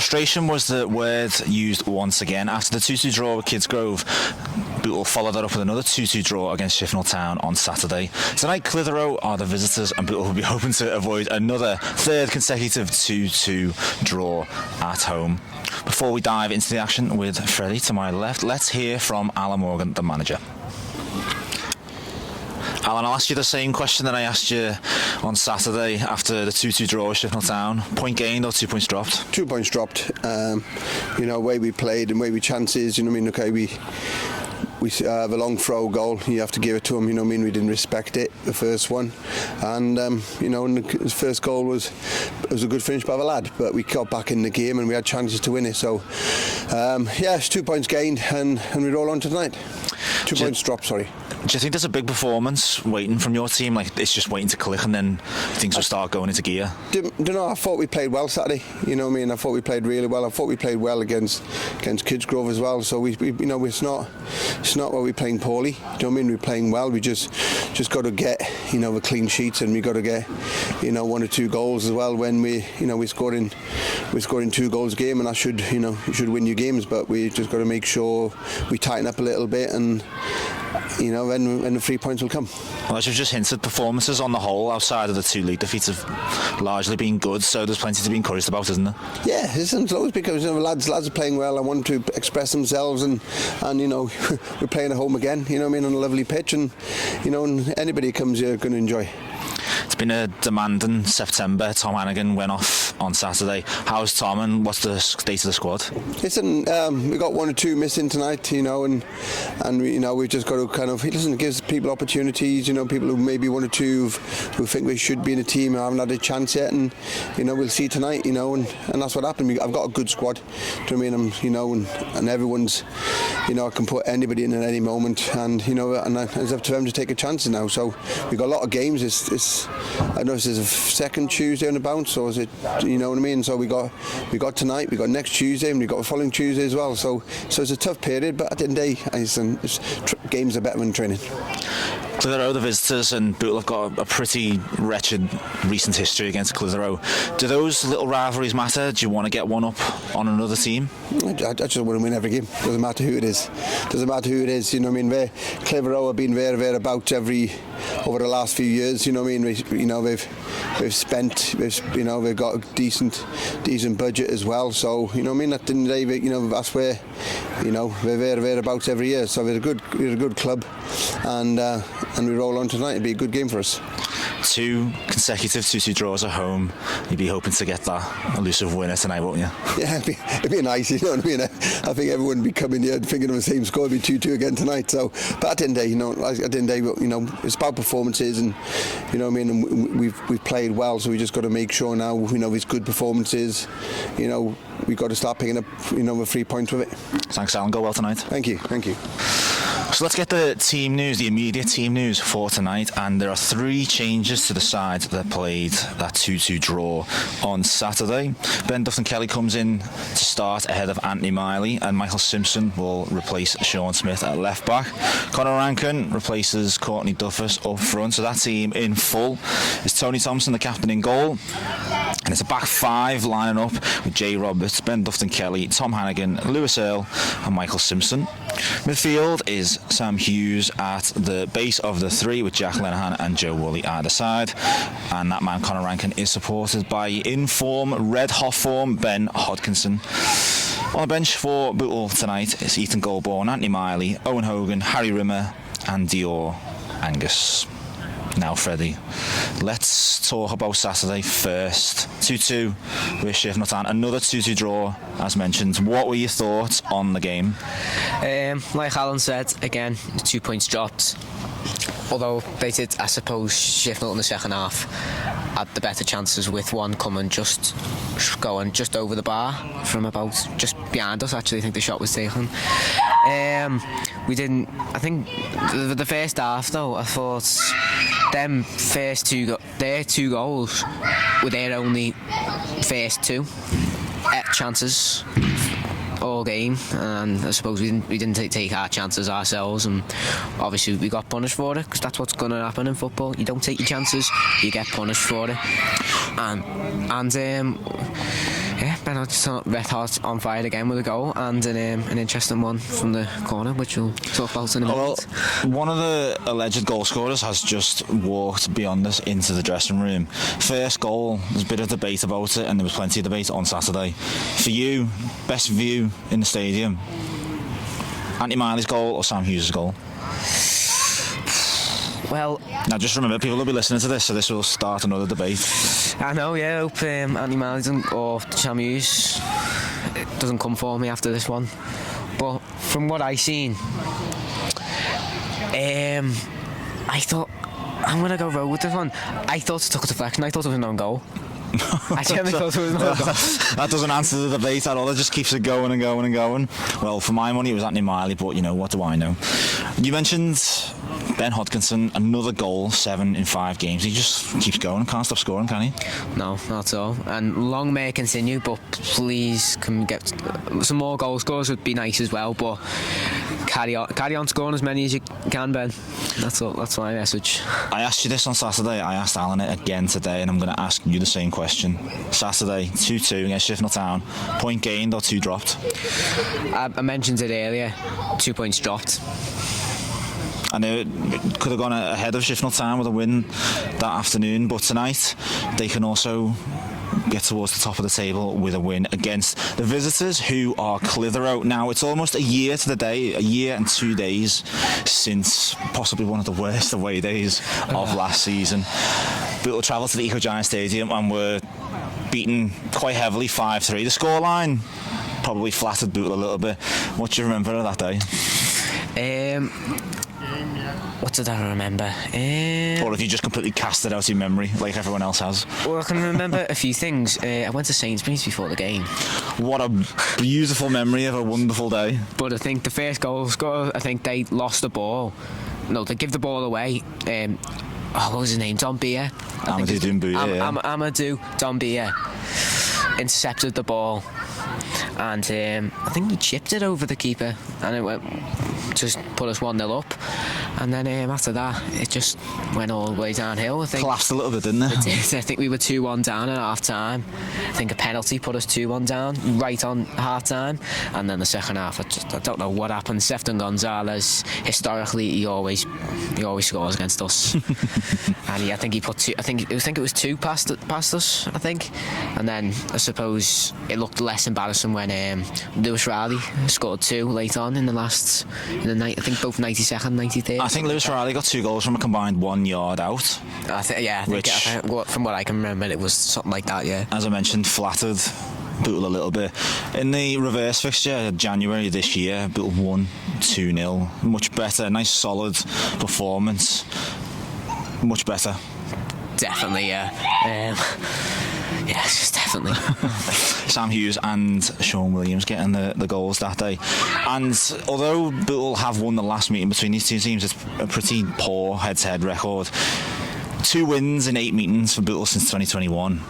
Frustration was the word used once again. After the 2-2 draw with Kidsgrove, Bootle followed that up with another 2-2 draw against Shifnal Town on Saturday. Tonight, Clitheroe are the visitors, and Bootle will be hoping to avoid another third consecutive 2-2 draw at home. Before we dive into the action with Freddie to my left, let's hear from Alan Morgan, the manager. Alan, I'll ask you the same question that I asked you on Saturday after the 2-2 draw with Shifnal Town. Point gained or 2 points dropped? 2 points dropped. Way we played and way we chances, okay, we have a long throw goal. You have to give it to them. We didn't respect it, the first one, and his first goal was a good finish by the lad. But we got back in the game and we had chances to win it. So, it's 2 points gained, and we roll on tonight. 2 points dropped. Sorry. Do you think there's a big performance waiting from your team? Like it's just waiting to click, and then things will start going into gear. Don't know. I thought we played well Saturday. I thought we played really well. I thought we played well against Kidsgrove as well. So it's not what we're playing poorly. We're playing well. We just got to get the clean sheets, and we got to get 1 or 2 goals as well. When we're scoring 2 goals a game, and that should win you games. But we just got to make sure we tighten up a little bit, and when the 3 points will come. Well, as you've just hinted, performances on the whole outside of the 2 league defeats have largely been good, so there's plenty to be encouraged about, isn't there? Yeah, it's always because lads are playing well. I want to express themselves, and we're playing at home again. On a lovely pitch, and and anybody who comes here going to enjoy. It's been a demanding September. Tom Hannigan went off on Saturday. How's Tom, and what's the state of the squad? Listen, we got 1 or 2 missing tonight, and we've just got to kind of listen. It gives people opportunities. People who maybe 1 or 2 who think we should be in a team haven't had a chance yet, and we'll see tonight. And that's what happened. I've got a good squad. Do you know what I mean? And everyone's, I can put anybody in at any moment, and and it's up to them to take a chance now. So we've got a lot of games. I know this is a second Tuesday on the bounce, or is it? You know what I mean? So we got tonight, we got next Tuesday, and we got the following Tuesday as well. So it's a tough period, but at the end of the day, games are better than training. Clitheroe, the visitors, and Bootle have got a pretty wretched recent history against Clitheroe. Do those little rivalries matter? Do you want to get one up on another team? I just want to win every game. Doesn't matter who it is. Clitheroe have been thereabouts over the last few years. They've got a decent budget as well. So at the end of the day, that's where they're thereabouts every year. So we're a good club, and we roll on tonight. It'll be a good game for us. 2 consecutive 2-2 draws at home. You'd be hoping to get that elusive winner tonight, won't you? Yeah, it'd be nice. I think everyone would be coming here thinking of the same score. It'd be 2-2 again tonight. So, but at the end of the day, it's about performances, and and we've played well. So we just got to make sure now, it's good performances. We've got to start picking up, the 3 points with it. Thanks, Alan. Go well tonight. Thank you. So let's get the team news, the immediate team news for tonight, and there are 3 changes to the side that played that 2-2 draw on Saturday. Ben Dufton-Kelly comes in to start ahead of Anthony Miley, and Michael Simpson will replace Sean Smith at left back. Conor Rankin replaces Courtney Duffus up front, so that team in full is Tony Thompson, the captain, in goal. And it's a back 5 lining up with Jay Roberts, Ben Dufton-Kelly, Tom Hannigan, Lewis Earle and Michael Simpson. Midfield is Sam Hughes at the base of the 3 with Jack Lenahan and Joe Woolley either side. And that man, Conor Rankin, is supported by in-form, red-hot form, Ben Hodkinson. On the bench for Bootle tonight is Ethan Goldborn, Anthony Miley, Owen Hogan, Harry Rimmer and Dior Angus. Now, Freddie, let's talk about Saturday first. 2-2 with Shifnal Town, another 2-2 draw, as mentioned. What were your thoughts on the game? Like Alan said, again, 2 points dropped. Although they did, I suppose, Shifnal in the second half had the better chances, with one coming just over the bar from about just behind us. Actually, I think the shot was taken. We didn't. I think the first half, though, I thought them first their 2 goals were their only first 2 chances all game, and I suppose we didn't take our chances ourselves, and obviously we got punished for it, because that's what's going to happen in football. You don't take your chances, you get punished for it. And Yeah, Ben Hodgson red hot on fire again with a goal and an interesting one from the corner, which we'll talk about in a minute. Well, one of the alleged goal scorers has just walked beyond us into the dressing room. First goal, there's a bit of debate about it, and there was plenty of debate on Saturday. For you, best view in the stadium, Anthony Miley's goal or Sam Hughes' goal? Well, now just remember, people will be listening to this, so this will start another debate. I know, yeah. I hope Anthony Miley or Sam Hughes doesn't come for me after this one. But from what I seen, I thought I'm gonna go rogue with this one. I thought it took a deflection. I thought it was an own goal. I genuinely thought it was an own goal. That doesn't answer the debate at all. It just keeps it going and going and going. Well, for my money, it was Anthony Miley, but you know, what do I know? You mentioned Ben Hodgkinson, another goal, 7 in 5 games. He just keeps going, can't stop scoring, can he? No, not at all. And long may it continue, but please can we get some more goal scorers would be nice as well. But carry on scoring as many as you can, Ben. That's all. That's my message. I asked you this on Saturday. I asked Alan it again today, and I'm going to ask you the same question. Saturday, 2-2 against Shifnal Town. Point gained or 2 dropped? I mentioned it earlier. 2 points dropped. I know it could have gone ahead of Shifnal Town with a win that afternoon, but tonight they can also get towards the top of the table with a win against the visitors, who are Clitheroe. Now, it's almost a year to the day, a year and 2 days since possibly one of the worst away days of last season. Bootle travelled to the Eco Giant Stadium and were beaten quite heavily, 5-3. The scoreline probably flattered Bootle a little bit. What do you remember of that day? What did I remember? Or if you just completely cast it out of your memory, like everyone else has? Well, I can remember a few things. I went to Sainsbury's before the game. What a beautiful memory of a wonderful day. But I think the first goal scorer, I think they lost the ball. No, they give the ball away. What was his name? Dombia. Amadou Doumbia. Amadou Dombia intercepted the ball, and I think he chipped it over the keeper, and it went just put us 1-0 up. And then after that, it just went all the way downhill. I think collapsed a little bit, didn't it? It did. I think we were 2-1 down at half time. I think a penalty put us 2-1 down right on half time, and then the second half, I don't know what happened. Sefton Gonzalez, historically, he always scores against us. And I think he put 2. I think it was 2 past us. I think, and then I suppose it looked less embarrassing when Lewis Riley scored 2 late on in the night. I think both 92nd, 93rd. I think Lewis Riley got 2 goals from a combined 1 yard out. I think from what I can remember, it was something like that. Yeah. As I mentioned, flattered Bootle a little bit. In the reverse fixture, January this year, Bootle won 2-0. Much better, nice solid performance. Much better. Definitely, yeah. Yes, definitely. Sam Hughes and Sean Williams getting the goals that day. And although Bootle have won the last meeting between these two teams, it's a pretty poor head-to-head record. 2 wins in 8 meetings for Bootle since 2021.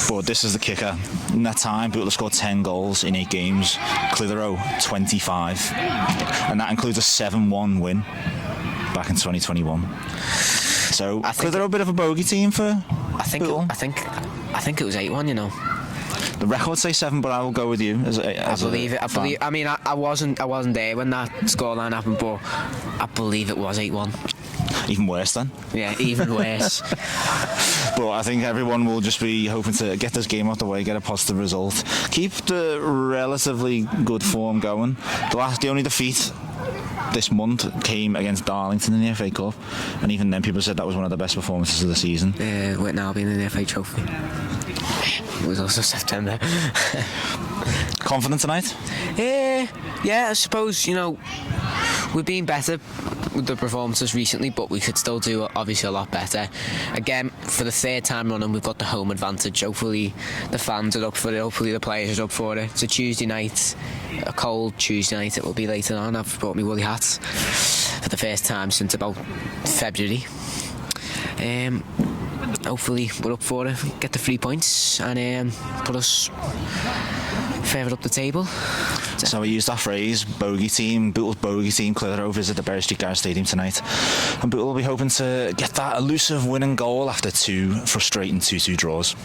But this is the kicker. In that time, Bootle scored 10 goals in 8 games. Clitheroe, 25. And that includes a 7-1 win back in 2021. So Clitheroe a bit of a bogey team for Bootle. I think it was 8-1, you know. The records say 7, but I will go with you. I believe it. I mean, I wasn't there when that scoreline happened, but I believe it was 8-1. Even worse then. Yeah, even worse. But I think everyone will just be hoping to get this game out the way, get a positive result, keep the relatively good form going. The only defeat this month came against Darlington in the FA Cup, and even then people said that was one of the best performances of the season. With now being in the FA Trophy. It was also September. Confident tonight? Yeah, I suppose, you know, we've been better with the performances recently, but we could still do obviously a lot better. Again, for the 3rd time running, we've got the home advantage. Hopefully the fans are up for it, hopefully the players are up for it. It's a Tuesday night, a cold Tuesday night it will be later on. I've brought my woolly hats for the first time since about February. Hopefully we're up for it, get the 3 points and put us further up the table. So we used that phrase, bogey team, Bootle's bogey team. Clitheroe visit the Berry Street Garage Stadium tonight, and Bootle will be hoping to get that elusive winning goal after 2 frustrating 2-2 draws.